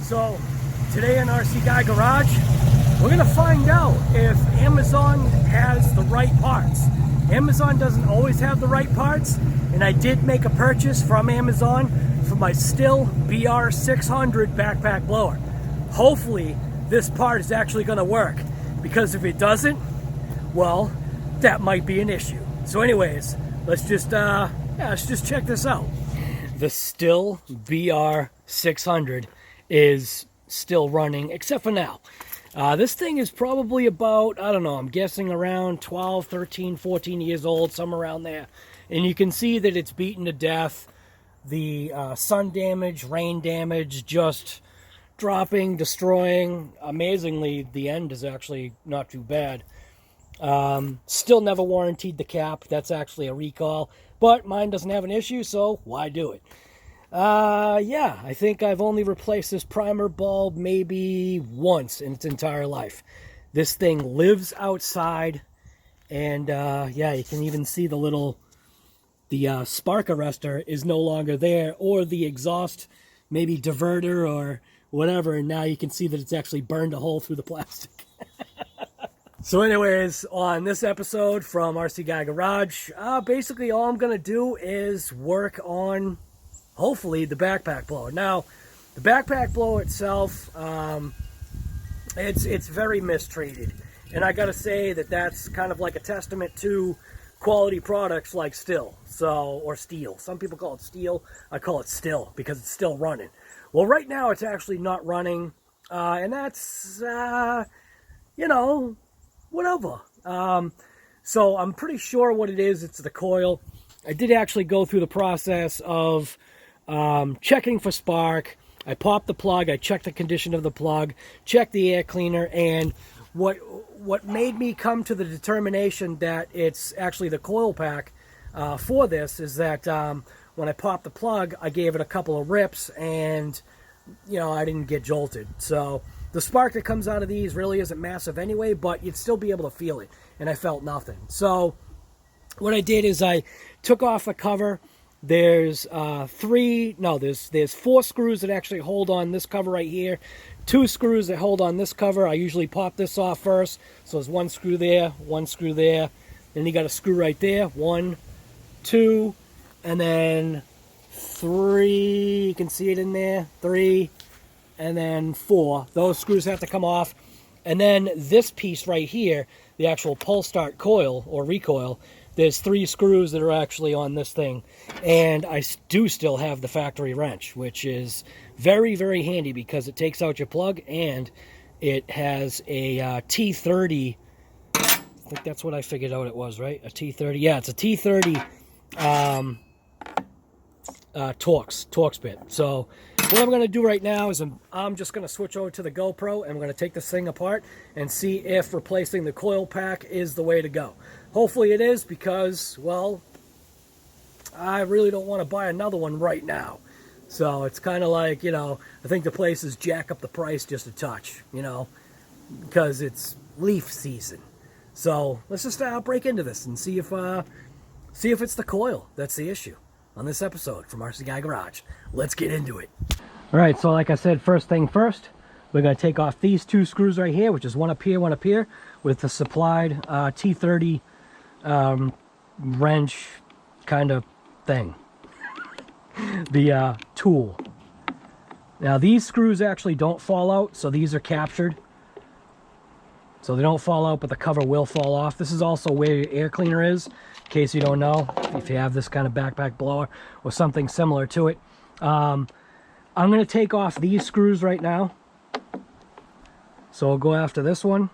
So today in RC Guy Garage, we're gonna find out if Amazon has the right parts. Amazon doesn't always have the right parts, and I did make a purchase from Amazon for my Stihl BR600 backpack blower. Hopefully this part is actually gonna work, because if it doesn't, well, that might be an issue. So anyways, let's just check this out. The Stihl BR600 is still running, except for now. This thing is probably about, I don't know, I'm guessing around 12, 13, 14 years old, somewhere around there. And you can see that it's beaten to death. The sun damage, rain damage, just dropping, destroying. Amazingly, the end is actually not too bad. Still never warrantied the cap. That's actually a recall. But mine doesn't have an issue, so why do it? Yeah, I think I've only replaced this primer bulb maybe once in its entire life. This thing lives outside, and yeah, you can even see the spark arrestor is no longer there, or the exhaust maybe diverter or whatever, and now you can see that it's actually burned a hole through the plastic. So anyways, on this episode from RC Guy Garage, basically all I'm going to do is work on, hopefully, the backpack blower. Now, the backpack blower itself, it's very mistreated. And I got to say that that's kind of like a testament to quality products like Stihl, or Stihl. Some people call it Stihl. I call it Stihl because it's still running. Well, right now it's actually not running, and that's, you know, whatever. So I'm pretty sure what it is. It's the coil. I did actually go through the process of checking for spark. I popped the plug. I checked the condition of the plug, checked the air cleaner, and what made me come to the determination that it's actually the coil pack for this is that when I popped the plug, I gave it a couple of rips, and you know, I didn't get jolted. So the spark that comes out of these really isn't massive anyway, but you'd still be able to feel it, and I felt nothing. So what I did is I took off the cover. There's there's 4 screws that actually hold on this cover right here, 2 screws that hold on this cover. I usually pop this off first, so there's 1 screw there, 1 screw there, then you got a screw right there, 1, 2, and then 3, you can see it in there, 3, and then 4. Those screws have to come off. And then this piece right here, the actual pull start coil or recoil, there's 3 screws that are actually on this thing. And I do still have the factory wrench, which is very, very handy because it takes out your plug, and it has a T30. I think that's what I figured out it was, right? A T30. Yeah, it's a T30 Torx bit. So what I'm going to do right now is I'm just going to switch over to the GoPro, and I'm going to take this thing apart and see if replacing the coil pack is the way to go. Hopefully it is, because, well, I really don't want to buy another one right now. So it's kind of like, you know, I think the places jack up the price just a touch, you know, because it's leaf season. So let's just break into this and see if it's the coil that's the issue on this episode from RC Guy Garage. Let's get into it. All right, so like I said, first thing first, we're going to take off these 2 screws right here, which is one up here, with the supplied T30 wrench kind of thing. The tool. Now these screws actually don't fall out, so these are captured. So they don't fall out, but the cover will fall off. This is also where your air cleaner is, in case you don't know, if you have this kind of backpack blower or something similar to it. I'm going to take off these screws right now. So I'll go after this one.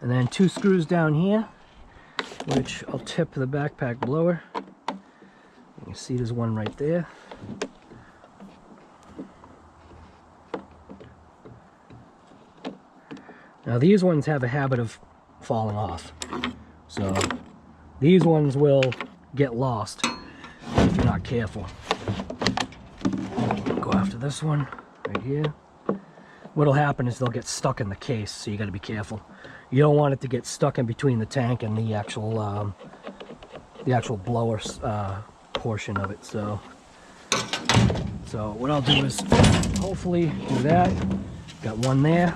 And then 2 screws down here, which I'll tip the backpack blower. You can see there's one right there. Now these ones have a habit of falling off. So these ones will get lost if you're not careful. Go after this one right here. what'll happen is they'll get stuck in the case, so you got to be careful. You don't want it to get stuck in between the tank and the actual blower portion of it. So what I'll do is hopefully do that. Got one there,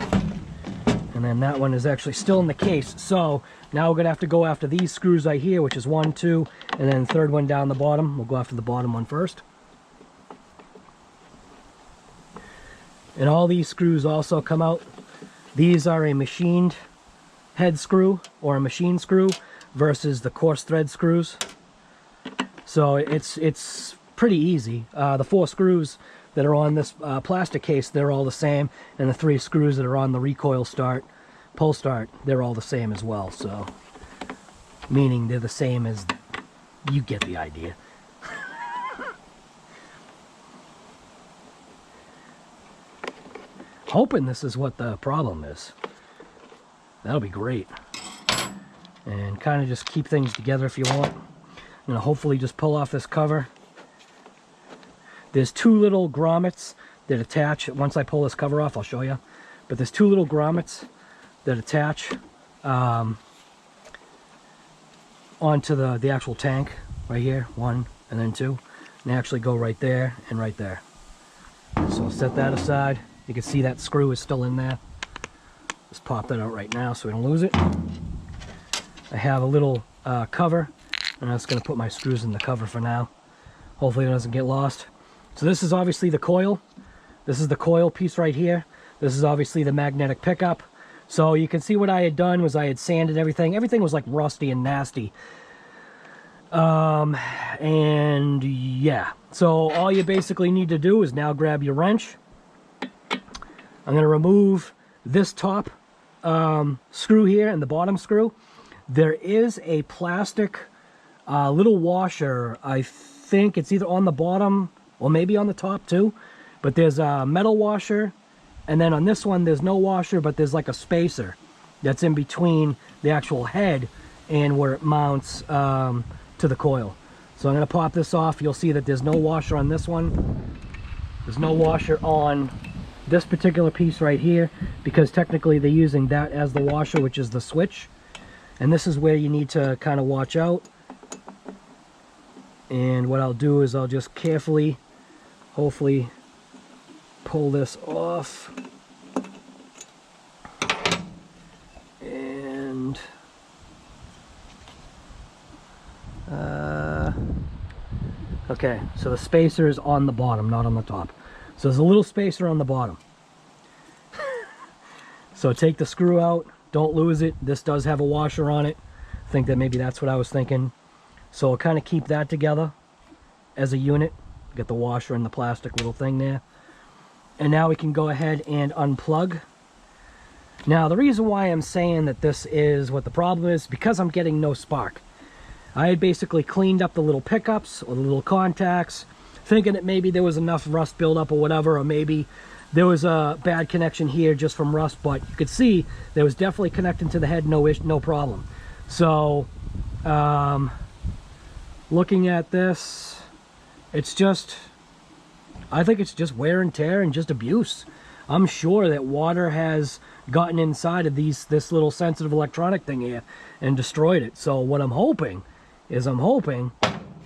and then that one is actually still in the case. So now we're gonna have to go after these screws right here, which is 1, 2, and then the third one down the bottom. We'll go after the bottom one first. And all these screws also come out. These are a machined head screw or a machine screw versus the coarse thread screws. So it's pretty easy. The 4 screws that are on this plastic case, they're all the same, and the 3 screws that are on the recoil start, pull start, they're all the same as well. So meaning they're the same as, you get the idea. Hoping this is what the problem is. That'll be great. And kind of just keep things together if you want. I'm going to hopefully just pull off this cover. There's 2 little grommets that attach. Once I pull this cover off, I'll show you. But there's 2 little grommets that attach onto the actual tank right here. 1 and then 2. And they actually go right there and right there. So set that aside. You can see that screw is still in there. Just pop that out right now so we don't lose it. I have a little cover, and I'm just going to put my screws in the cover for now. Hopefully it doesn't get lost. So this is obviously the coil. This is the coil piece right here. This is obviously the magnetic pickup. So you can see what I had done was I had sanded everything. Everything was like rusty and nasty. And yeah, so all you basically need to do is now grab your wrench. I'm going to remove this top screw here and the bottom screw. There is a plastic little washer. I think it's either on the bottom or maybe on the top too. But there's a metal washer, and then on this one there's no washer, but there's like a spacer that's in between the actual head and where it mounts to the coil. So I'm going to pop this off. You'll see that there's no washer on this one. There's no washer on this particular piece right here, because technically they're using that as the washer, which is the switch. And this is where you need to kind of watch out. And what I'll do is I'll just carefully, hopefully, pull this off. And okay, so the spacer is on the bottom, not on the top. So there's a little spacer on the bottom. So take the screw out, don't lose it. This does have a washer on it. I think that maybe that's what I was thinking. So I'll kind of keep that together as a unit. Get the washer and the plastic little thing there. And now we can go ahead and unplug. Now the reason why I'm saying that this is what the problem is, because I'm getting no spark. I had basically cleaned up the little pickups or the little contacts, thinking that maybe there was enough rust buildup or whatever, or maybe there was a bad connection here just from rust, but you could see there was definitely connecting to the head, no problem. So looking at this, it's just, I think it's just wear and tear and just abuse. I'm sure that water has gotten inside of this little sensitive electronic thing here and destroyed it. So what I'm hoping is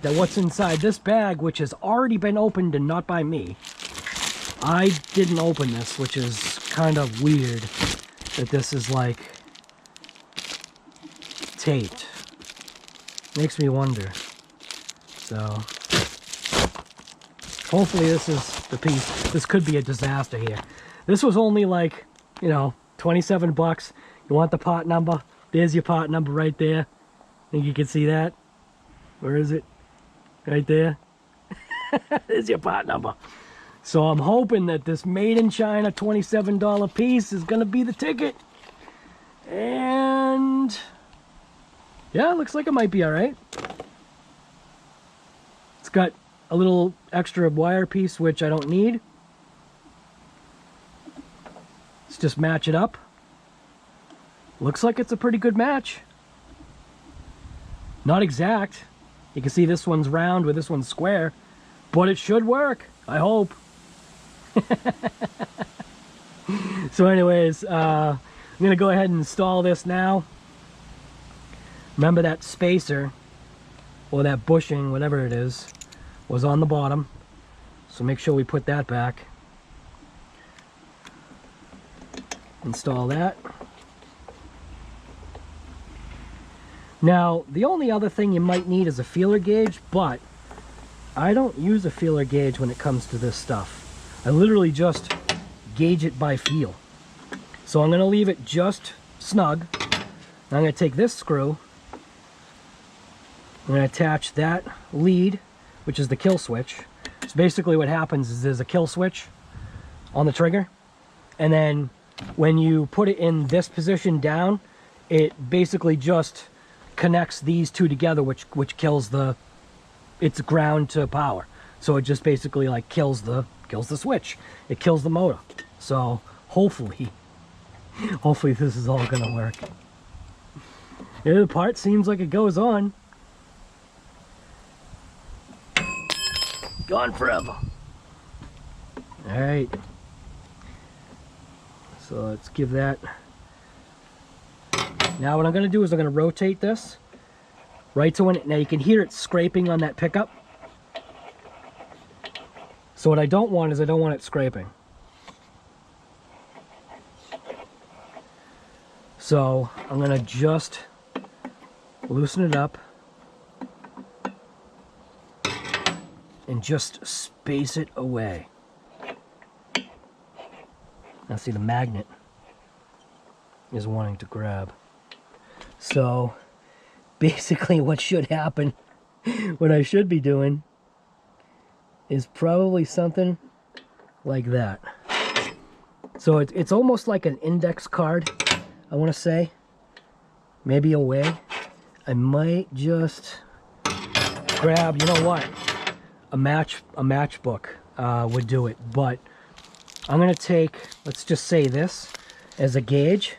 that what's inside this bag, which has already been opened and not by me, I didn't open this, which is kind of weird that this is like taped. Makes me wonder. So hopefully this is the piece. This could be a disaster here. This was only like, you know, 27 bucks. You want the part number? There's your part number right there. Think you can see that? Where is it? Right there. There's your part number. So I'm hoping that this made in China $27 piece is going to be the ticket. And yeah, looks like it might be all right. It's got a little extra wire piece, which I don't need. Let's just match it up. Looks like it's a pretty good match. Not exact. You can see this one's round with this one's square, but it should work. I hope. So anyways, I'm going to go ahead and install this now. Remember that spacer, or that bushing, whatever it is, was on the bottom. So make sure we put that back. Install that. Now, the only other thing you might need is a feeler gauge, but I don't use a feeler gauge when it comes to this stuff. I literally just gauge it by feel. So I'm going to leave it just snug. Now I'm going to take this screw. I'm going to attach that lead, which is the kill switch. So basically what happens is there's a kill switch on the trigger, and then when you put it in this position down, it basically just connects these two together, which kills it's ground to power. So it just basically like kills the switch. It kills the motor. So hopefully this is all gonna work. Yeah, the part seems like it goes on. Gone forever. All right. So let's give that. Now what I'm going to do is I'm going to rotate this right to when it, now you can hear it scraping on that pickup. So what I don't want is I don't want it scraping. So I'm going to just loosen it up and just space it away. Now see, the magnet is wanting to grab. So basically what should happen, what I should be doing, is probably something like that. So it's almost like an index card, I want to say. Maybe a way. I might just grab, you know what, a matchbook would do it, but I'm going to take, let's just say this as a gauge,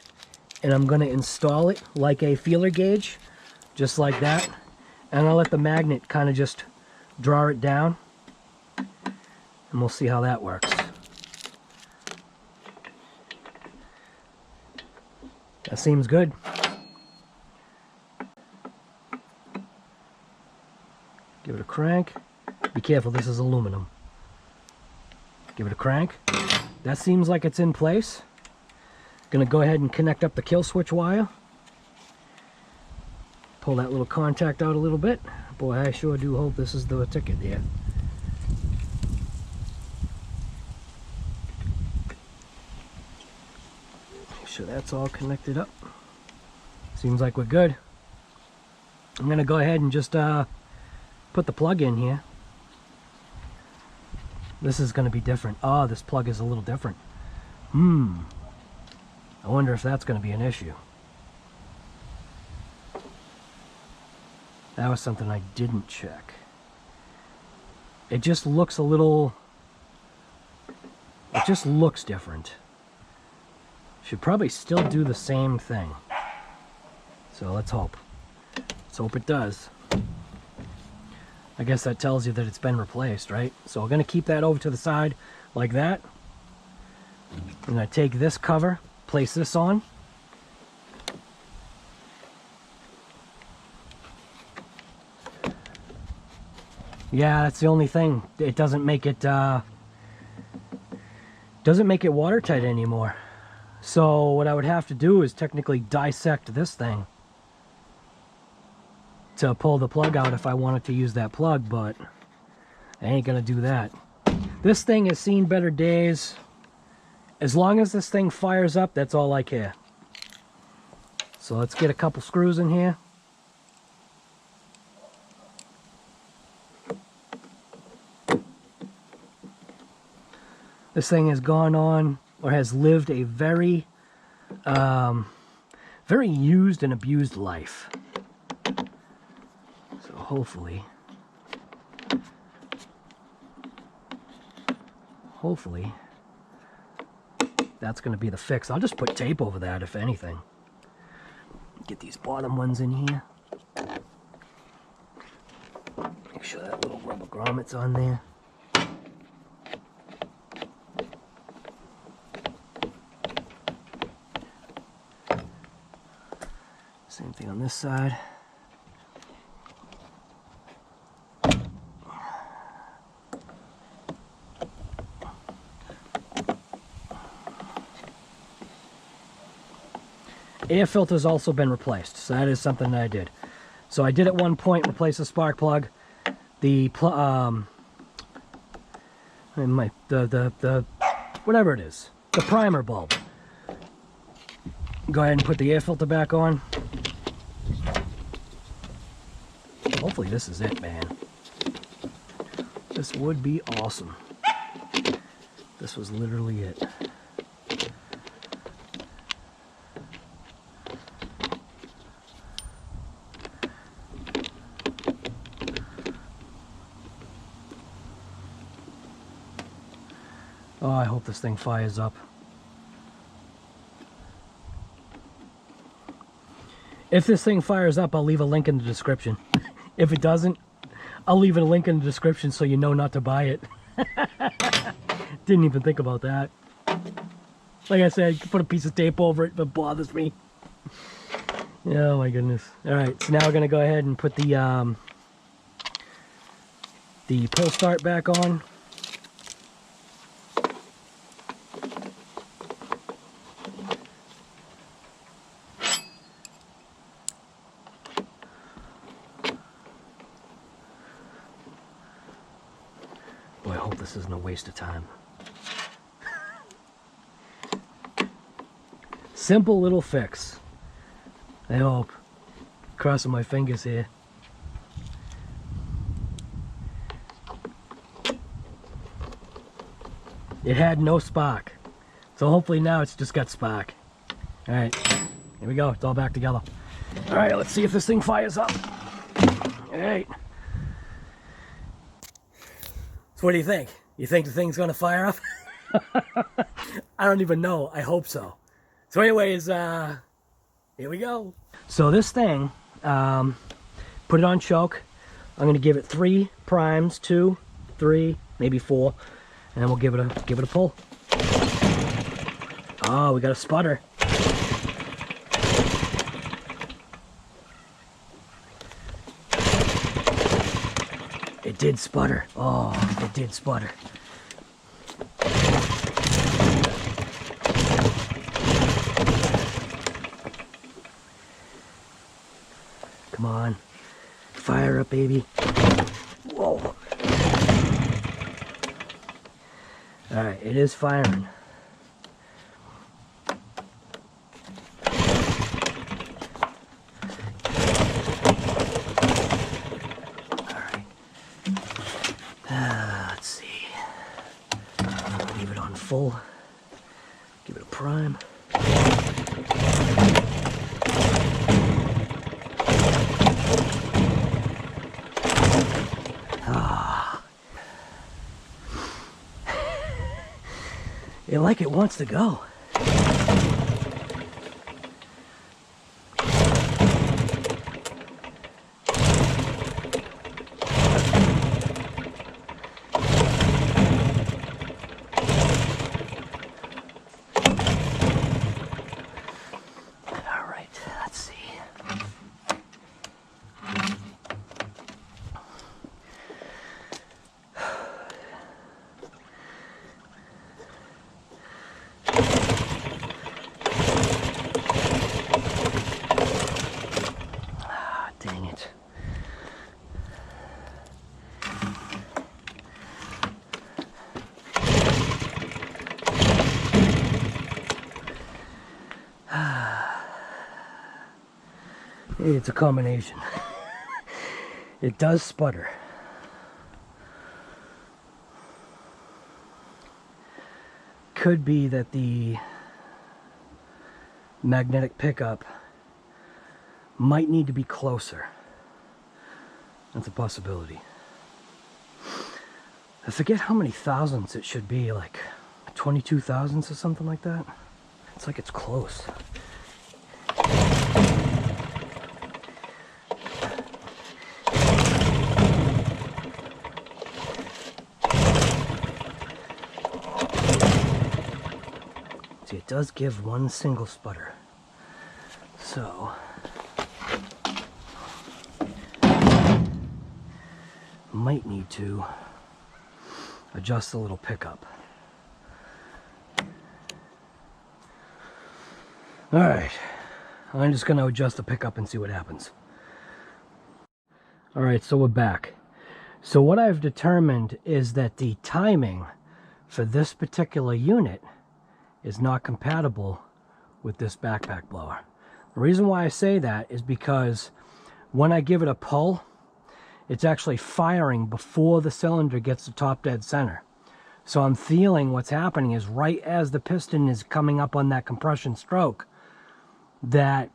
and I'm going to install it like a feeler gauge, just like that. And I'll let the magnet kind of just draw it down, and we'll see how that works. That seems good. Give it a crank. Be careful, this is aluminum. Give it a crank. That seems like it's in place. Gonna go ahead and connect up the kill switch wire. Pull that little contact out a little bit. Boy, I sure do hope this is the ticket there. Make sure that's all connected up. Seems like we're good. I'm gonna go ahead and just put the plug in here. This is going to be different. Oh, this plug is a little different. I wonder if that's going to be an issue. That was something I didn't check. It just looks a little... It just looks different. Should probably still do the same thing. So let's hope. Let's hope it does. I guess that tells you that it's been replaced, right? So we're going to keep that over to the side like that. I'm going to take this cover, place this on. Yeah, that's the only thing. It doesn't make it watertight anymore. So what I would have to do is technically dissect this thing to pull the plug out if I wanted to use that plug, but I ain't gonna do that. This thing has seen better days. As long as this thing fires up, that's all I care. So let's get a couple screws in here. This thing has gone on, or has lived a very used and abused life. So hopefully that's going to be the fix. I'll just put tape over that, if anything. Get these bottom ones in here. Make sure that little rubber grommet's on there. Same thing on this side. Air filter's also been replaced, so that is something that I did. So I did at one point replace the spark plug, the whatever it is, the primer bulb. Go ahead and put the air filter back on. Hopefully this is it, man. This would be awesome. This was literally it. Oh, I hope this thing fires up. If this thing fires up, I'll leave a link in the description. If it doesn't, I'll leave a link in the description so you know not to buy it. Didn't even think about that. Like I said, you can put a piece of tape over it if it bothers me. Oh my goodness. Alright, so now we're going to go ahead and put the pull start back on. Boy, I hope this isn't a waste of time. Simple little fix. I hope. Crossing my fingers here. It had no spark. So hopefully now it's just got spark. Alright, here we go. It's all back together. Alright, let's see if this thing fires up. Alright. So what do you think? You think the thing's gonna fire up? I don't even know. I hope so. So anyways, here we go. So this thing, put it on choke. I'm gonna give it 3 primes, 2, 3, maybe 4, and then we'll give it a pull. Oh, we got a sputter. It did sputter. Oh, it did sputter. Come on. Fire up, baby. Whoa. Alright, it is firing. Let's see. Leave it on full. Give it a prime. It like it wants to go. It's a combination. It does sputter. Could be that the magnetic pickup might need to be closer. That's a possibility. I forget how many thousandths it should be, like 22 thousandths or something like that. It's like it's close. See, it does give one single sputter. So, might need to adjust the little pickup. Alright, I'm just going to adjust the pickup and see what happens. Alright, so we're back. So what I've determined is that the timing for this particular unit is not compatible with this backpack blower. The reason why I say that is because when I give it a pull, it's actually firing before the cylinder gets to top dead center. So I'm feeling what's happening is right as the piston is coming up on that compression stroke, that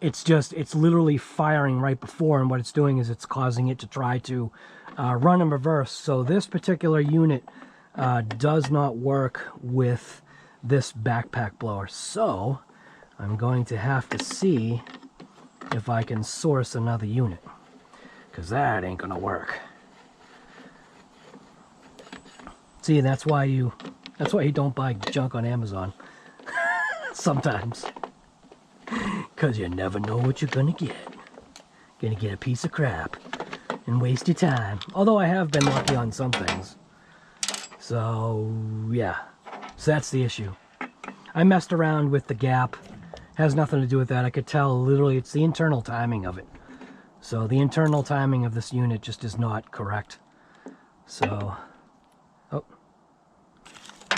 it's literally firing right before, and what it's doing is it's causing it to try to run in reverse. So this particular unit does not work with this backpack blower. So I'm going to have to see if I can source another unit, because that ain't gonna work. See, that's why you don't buy junk on Amazon sometimes, because you never know what you're gonna get. Gonna get a piece of crap and waste your time. Although I have been lucky on some things. So yeah, so that's the issue. I messed around with the gap. Has nothing to do with that. I could tell literally it's the internal timing of it. So the internal timing of this unit just is not correct. So, oh,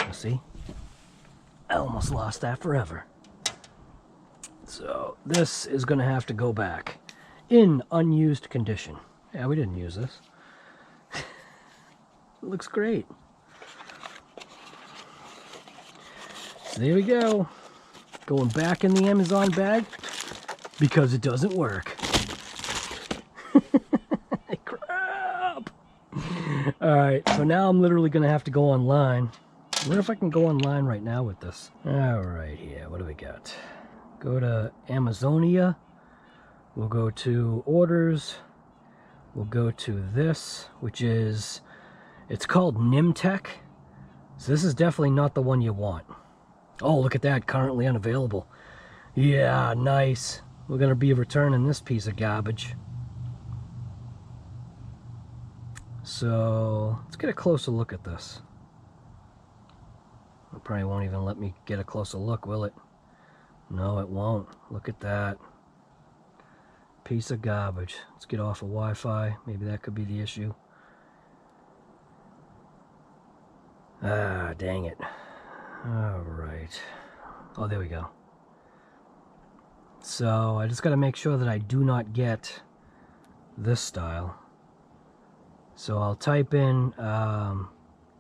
you see, I almost lost that forever. So this is going to have to go back in unused condition. Yeah, we didn't use this. It looks great. So there we go. Going back in the Amazon bag because it doesn't work. Crap! Alright, so now I'm literally going to have to go online. I wonder if I can go online right now with this. Alright, here, what do we got? Go to Amazonia. We'll go to orders. We'll go to this, which is, it's called Nimtech. So this is definitely not the one you want. Oh, look at that, currently unavailable. Yeah, nice. We're going to be returning this piece of garbage. So, let's get a closer look at this. It probably won't even let me get a closer look, will it? No, it won't. Look at that. Piece of garbage. Let's get off of Wi-Fi. Maybe that could be the issue. Ah, dang it. Alright. Oh, there we go. So, I just got to make sure that I do not get this style. So, I'll type in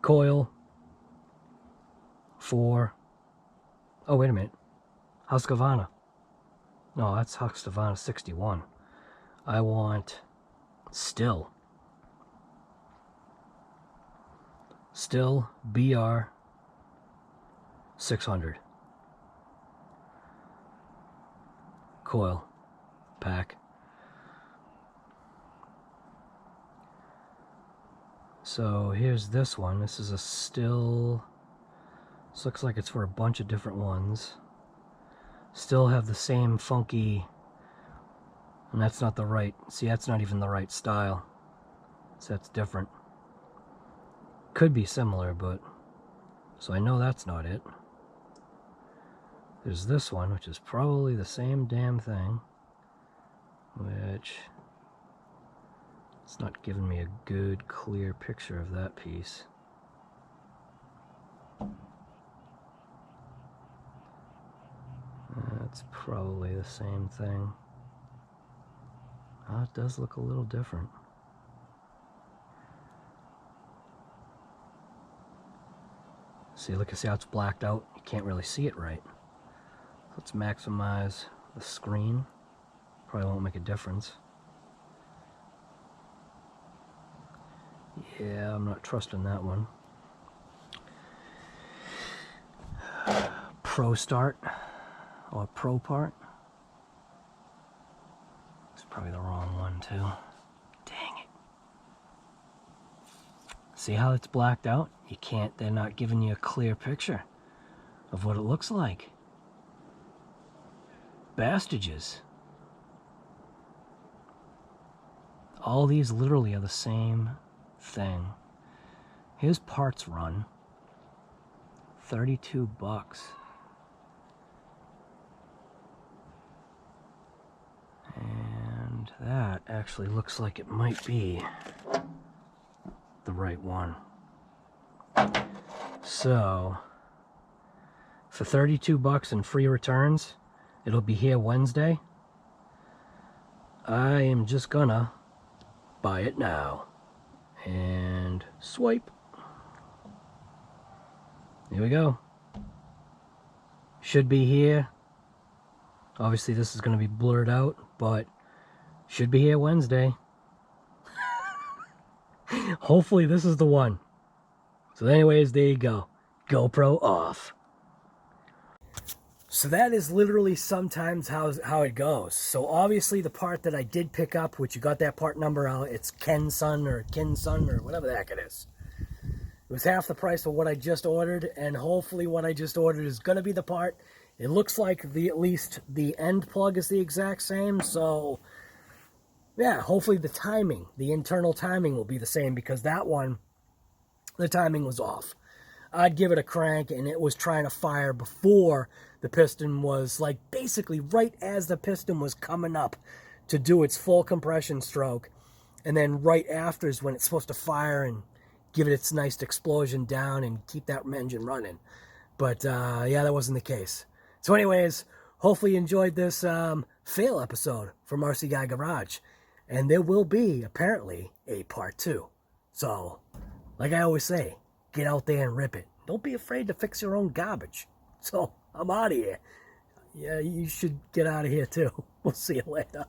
coil 4. Oh, wait a minute. Husqvarna. No, that's Husqvarna 61. I want Stihl. Stihl BR 600. Coil pack. So here's this one. This is a Stihl. This looks like it's for a bunch of different ones. Still have the same funky, and that's not the right, see, that's not even the right style. So that's different. Could be similar, but, so I know that's not it. There's this one, which is probably the same damn thing, which it's not giving me a good, clear picture of that piece. That's probably the same thing. Oh, it does look a little different. See, look, see how it's blacked out? You can't really see it right. Let's maximize the screen. Probably won't make a difference. Yeah, I'm not trusting that one. Pro start. Or pro part. It's probably the wrong one too. Dang it. See how it's blacked out? You can't, they're not giving you a clear picture of what it looks like. Bastages. All these literally are the same thing. Here's parts run. 32 bucks. And that actually looks like it might be the right one. So, for 32 bucks and free returns, it'll be here Wednesday. I am just gonna buy it now. And swipe. Here we go. Should be here. Obviously this is going to be blurred out, but should be here Wednesday. Hopefully this is the one. So anyways, there you go. GoPro off. So that is literally sometimes how it goes. So obviously the part that I did pick up, which you got that part number out, it's Kensun or Kinsun or whatever the heck it is. It was half the price of what I just ordered, and hopefully what I just ordered is going to be the part. It looks like at least the end plug is the exact same, so yeah, hopefully the timing, the internal timing will be the same, because that one, the timing was off. I'd give it a crank and it was trying to fire before the piston was, like, basically right as the piston was coming up to do its full compression stroke, and then right after is when it's supposed to fire and give it its nice explosion down and keep that engine running. But yeah, that wasn't the case. So anyways, hopefully you enjoyed this fail episode from RC Guy Garage. And there will be, apparently, a part 2. So, like I always say, get out there and rip it. Don't be afraid to fix your own garbage. So, I'm out of here. Yeah, you should get out of here too. We'll see you later.